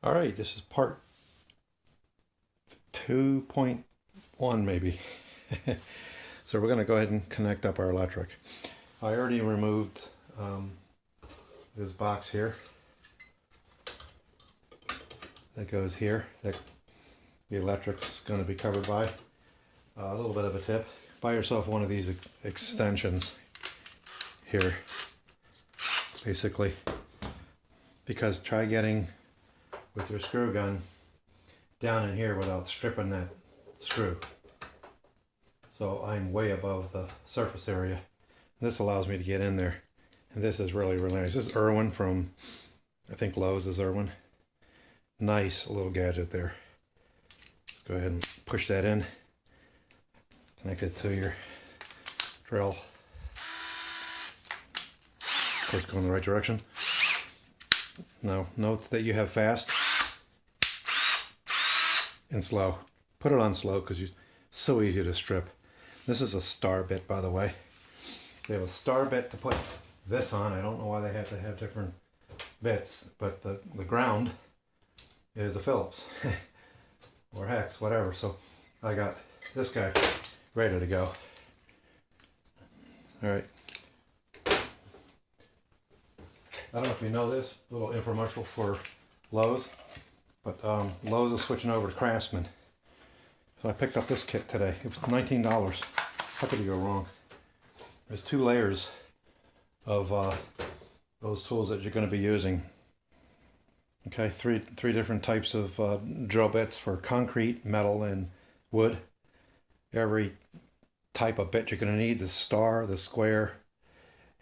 All right, this is part 2.1 maybe. So we're going to go ahead and connect up our electric. I already removed this box here that goes here that the electric's going to be covered by. A little bit of a tip: buy yourself one of these extensions here, basically, because try getting with your screw gun down in here without stripping that screw. So I'm way above the surface area. This allows me to get in there, and this is really nice. This is Irwin from, I think Lowe's is Irwin. Nice little gadget there. Let's go ahead and push that in. Connect it to your drill. Of course, go in the right direction. Now, note that you have fast and slow. Put it on slow because it's so easy to strip. This is a star bit, by the way. They have a star bit to put this on. I don't know why they have to have different bits, but the ground is a Phillips or hex, whatever. So I got this guy ready to go. All right. I don't know if you know this, little infomercial for Lowe's, but Lowe's is switching over to Craftsman. So I picked up this kit today. It was $19. How could you go wrong? There's 2 layers of those tools that you're going to be using. Okay, three different types of drill bits for concrete, metal, and wood. Every type of bit you're going to need: the star, the square,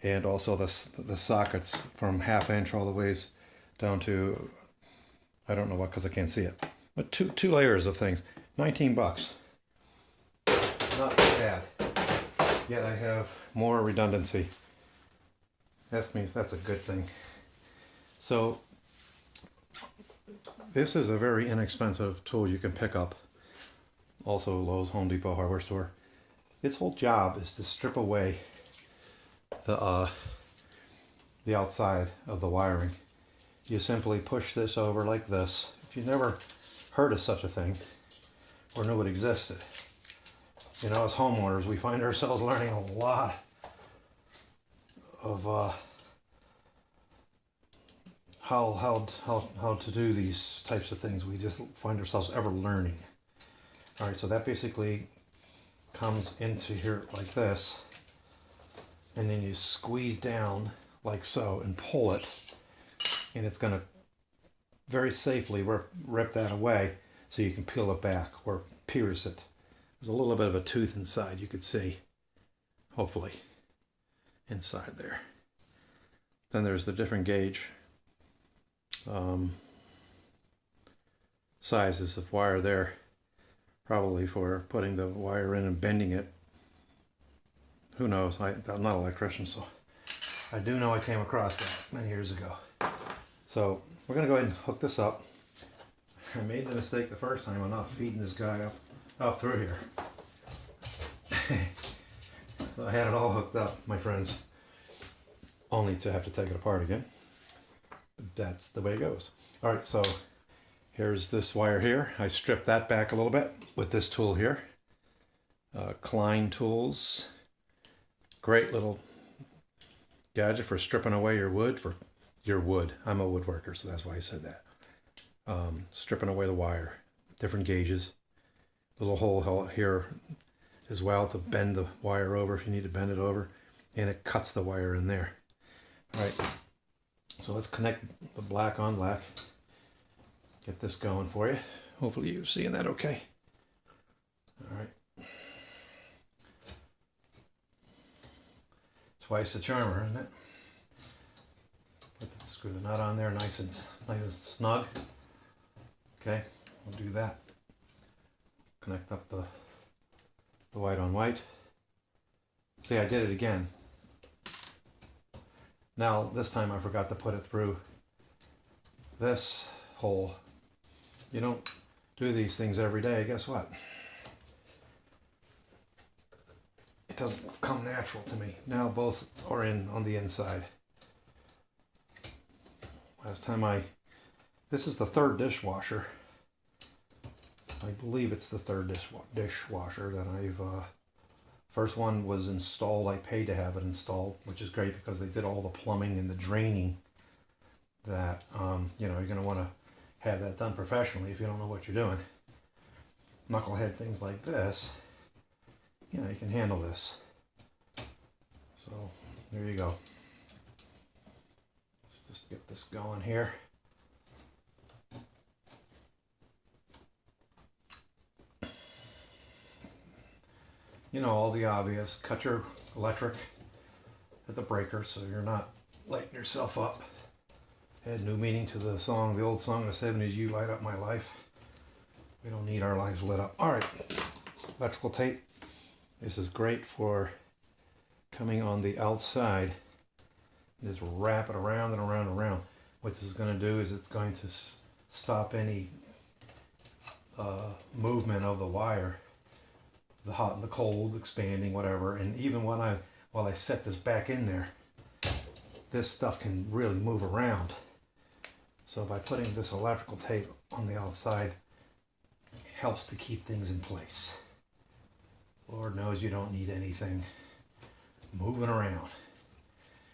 and also the sockets from 1/2 inch all the ways down to, I don't know what, because I can't see it. But two layers of things. $19. Not bad. Yet I have more redundancy. Ask me if that's a good thing. So this is a very inexpensive tool you can pick up. Also Lowe's, Home Depot, hardware store. Its whole job is to strip away the outside of the wiring. You simply push this over like this. If you never heard of such a thing or knew it existed, you know, as homeowners, we find ourselves learning a lot of how to do these types of things. We just find ourselves ever learning. All right, so that basically comes into here like this, and then you squeeze down like so and pull it, and it's going to very safely rip that away so you can peel it back or pierce it. There's a little bit of a tooth inside, you could see, hopefully, inside there. Then there's the different gauge sizes of wire there, probably for putting the wire in and bending it. Who knows? I'm not an electrician, so I do know I came across that many years ago. So we're going to go ahead and hook this up. I made the mistake the first time of not feeding this guy up through here. So I had it all hooked up, my friends, only to have to take it apart again. That's the way it goes. All right, so here's this wire here. I stripped that back a little bit with this tool here. Klein Tools. Great little gadget for stripping away your wood. I'm a woodworker, so that's why I said that. Stripping away the wire, different gauges. Little hole here as well to bend the wire over if you need to bend it over, and it cuts the wire in there. All right, so let's connect the black on black. Get this going for you. Hopefully you're seeing that okay. All right. Twice the charmer, isn't it? Screw the nut on there, nice and snug. Okay, we'll do that. Connect up the white on white. See, I did it again. Now, this time I forgot to put it through this hole. You don't do these things every day, guess what? It doesn't come natural to me. Now both are in on the inside. Last time I This is the third dishwasher. I believe it's the third dishwasher that I've, first one was installed. I paid to have it installed, which is great because they did all the plumbing and the draining that, you know, you're going to want to have that done professionally if you don't know what you're doing. Knucklehead things like this, you know, you can handle this. So there you go. Let's just get this going here. You know, all the obvious. Cut your electric at the breaker so you're not lighting yourself up. Had new meaning to the song, the old song of the 70s, You Light Up My Life. We don't need our lives lit up. All right, electrical tape. This is great for coming on the outside. Just wrap it around and around and around. What this is going to do is it's going to stop any movement of the wire, the hot and the cold, expanding, whatever. And even while I set this back in there, this stuff can really move around. So by putting this electrical tape on the outside, helps to keep things in place. Lord knows you don't need anything moving around.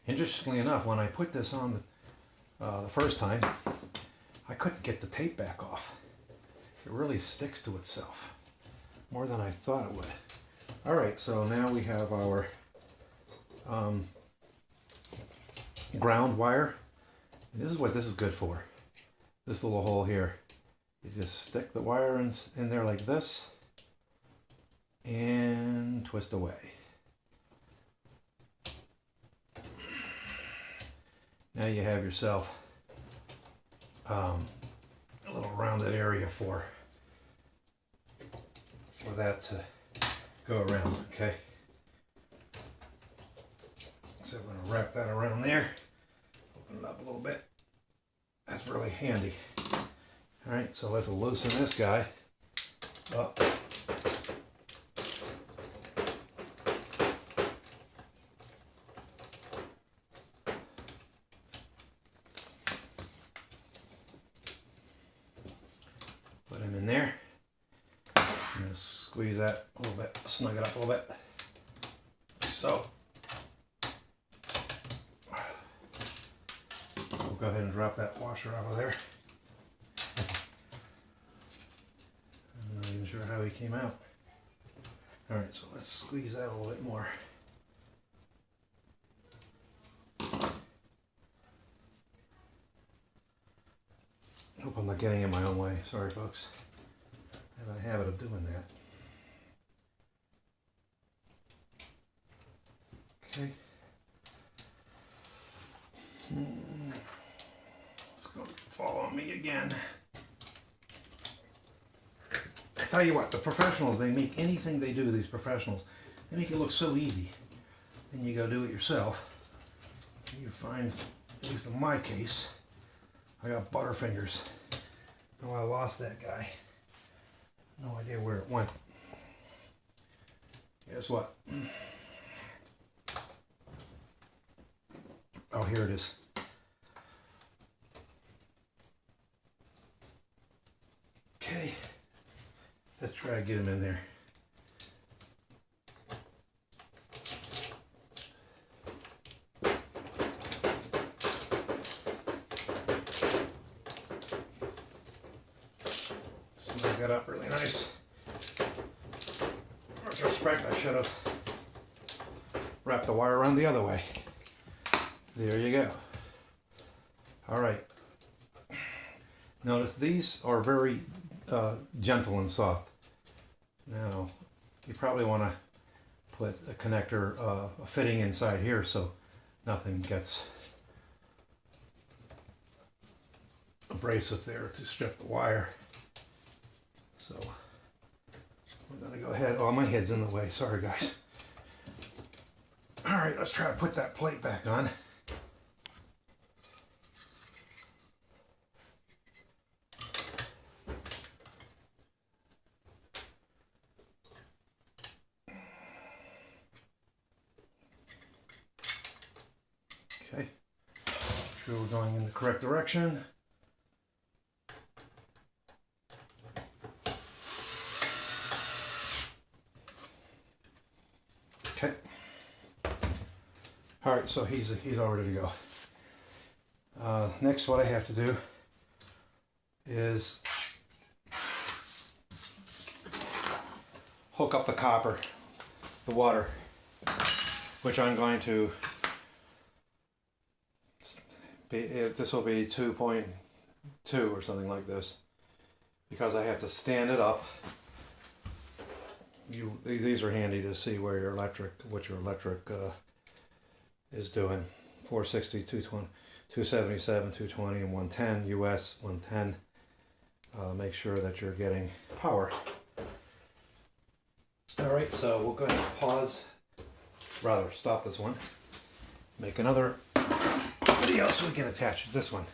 Interestingly enough, when I put this on the first time, I couldn't get the tape back off. It really sticks to itself more than I thought it would. All right, so now we have our ground wire. And this is what this is good for. This little hole here. You just stick the wire in there like this and twist away. Now you have yourself a little rounded area for that to go around, okay? So I'm going to wrap that around there, open it up a little bit. That's really handy. All right, so let's loosen this guy up. Put him in there. I'm going to squeeze that a little bit, snug it up a little bit. So, we'll go ahead and drop that washer out of there. I'm not even sure how he came out. All right, so let's squeeze that a little bit more. Hope I'm not getting in my own way. Sorry, folks. I have a habit of doing that. Okay. It's going to fall on me again. I tell you what, the professionals, they make anything they do, these professionals, they make it look so easy. Then you go do it yourself. You find, at least in my case, I got butterfingers. Oh, I lost that guy. No idea where it went. Guess what? Oh, here it is. Okay. Let's try to get him in there. Snug that up really nice. In retrospect, I should have wrapped the wire around the other way. There you go. All right. Notice these are very gentle and soft. Now, you probably want to put a connector, a fitting inside here so nothing gets abrasive there to strip the wire. So, we're going to go ahead. Oh, my head's in the way. Sorry, guys. All right, let's try to put that plate back on. Okay, sure we're going in the correct direction. All right, so he's all ready to go. Next, what I have to do is hook up the copper, the water, which I'm going to be, this will be 2.2 or something like this, because I have to stand it up. These are handy to see where your electric, what your electric is doing. 460, 220, 277, 220, and 110 US 110. Make sure that you're getting power. All right, so we're going to pause, rather stop this one, make another video so we can attach this one.